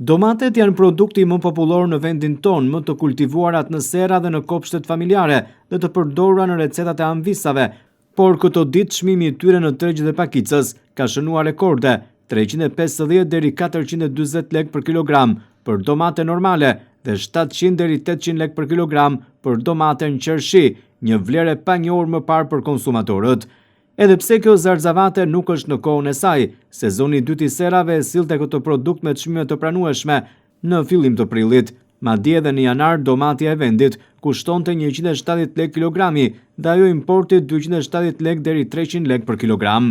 Domatet janë produkti më popullor në vendin tonë, më të kultivuarat në sera dhe në kopshtet familjare dhe të përdorura në recetat e anvisave, por këto ditë çmimi i tyre në tregjet e Pakicës ka shënuar rekorde, 350 deri 440 lekë për kilogram për domate normale dhe 700 deri 800 lekë për kilogram për domate në qershi, një vlerë e panjohur më parë për konsumatorët. Edhe pse kjo zarzavate nuk është në kohën e saj, sezoni i dytë i serave e sillte këtë produkt me çmime të pranueshme në fillim të prillit. Madje edhe në janar domatja e vendit kushtonte 170 lekë kilogrami dhe ajo importi 270 lekë deri 300 lekë për kilogram.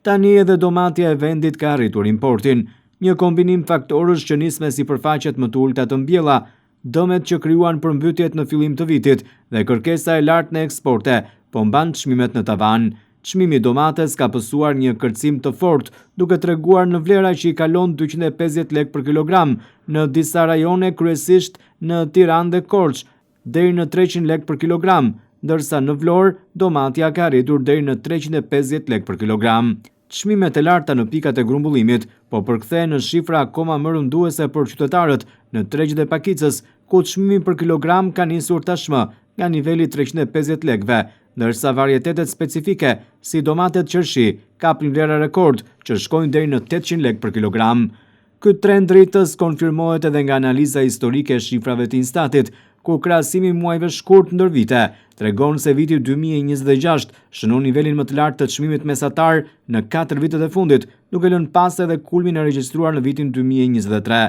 Tani edhe domatja e vendit ka arritur importin, një kombinim faktorësh që nis me sipërfaqet më të ulta të mbjella, dëmet që krijuan përmbytjet në fillim të vitit dhe kërkesa e lartë në eksporte po mban çmimet në tavan. Çmimi i domates ka pësuar një kërcim të fortë, duke treguar në vlera që i kalon 250 lekë për kilogram në disa rajone, kryesisht në Tiranë dhe Korçë, deri në 300 lekë për kilogram, ndërsa në Vlorë domatja ka arritur deri në 350 lekë për kilogram. Çmimet e larta në pikat e grumbullimit po përkthehen në shifra akoma më rënduese për qytetarët në tregjet e Pakicës, ku çmimi për kilogram ka nisur tashmë nga niveli 350 lekëve, ndërsa varietetet specifike, si domatet qershi, kapin vlera rekord që shkojnë deri në 800 lekë për kilogram. Ky trend rritës konfirmohet edhe nga analiza historike e shifrave të Instatit, ku krahasimi muajve shkurt ndër vite tregon se viti 2026 shënon nivelin më të lartë të çmimit mesatar në 4 vitet e fundit, duke lënë pas edhe kulmin e regjistruar në vitin 2023.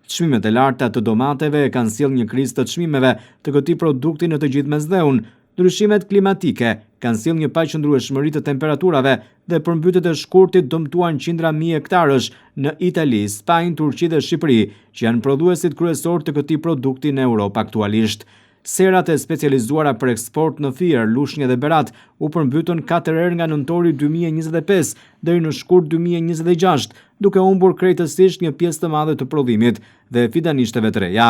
Çmimet e larta të domateve kanë sjellë një krizë të çmimeve të këtij produkti në të gjithë mesdheun. Ndryshimet klimatike kanë sjellë një paqëndrueshmëri të temperaturave dhe përmbytjet e shkurtit dëmtuan qindra mijë hektarësh në Itali, Spanjë, Turqi dhe Shqipëri, që janë prodhuesit kryesor të këtij produkti në Europë aktualisht. Serat e specializuara për eksport në Fier, Lushnjë dhe Berat u përmbytën 4 herë nga nëntori 2025 deri në shkurt 2026, duke humbur krejtësisht një pjesë të madhe të prodhimit dhe fidanishteve të reja.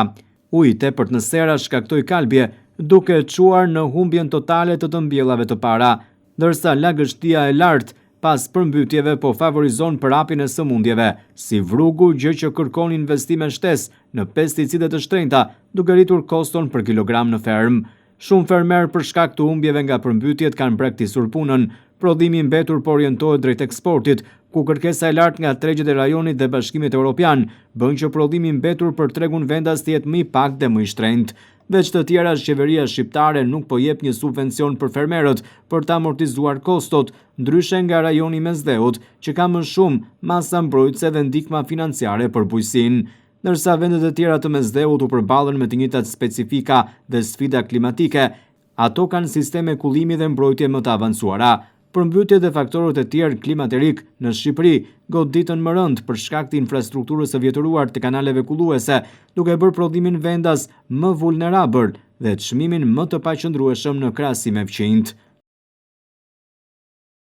Uji i tepërt në sera shkaktoi kalbje, duke çuar në humbjen totale të mbjellave të para, ndërsa lagështia e lartë pas përmbytjeve po favorizon përhapjen e sëmundjeve, si vrugu, gjë që kërkon investime shtesë në pesticide të shtrenjta, duke rritur koston për kilogram në ferm. Shumë fermer për shkak të humbjeve nga përmbytjet kanë braktisur punën. Prodhimi i mbetur po orientohet drejt eksportit, ku kërkesa e lartë nga tregjet e rajonit dhe Bashkimit Evropian bën që prodhimi i mbetur për tregun vendas të jetë më i pakët dhe më i shtrenjtë. Veç të tjera, qeveria shqiptare nuk po jep një subvencion për fermerët për të amortizuar kostot, ndryshe nga rajoni Mesdheut, që ka më shumë masa mbrojtëse dhe ndikma financiare për bujqësinë. Ndërsa vendet e tjera të Mesdheut u përballen me të njëjtat specifika dhe sfida klimatike, ato kanë sisteme kullimi dhe mbrojtje më të avancuara. Përmbytjet dhe faktorët e tjerë klimaterik në Shqipëri goditën më rënd për shkak të infrastrukturës së vjetëruar të kanaleve kulluese, duke bërë prodhimin vendas më vulnerabël dhe çmimin më të paqëndrueshëm në krahasim me fqinjtë.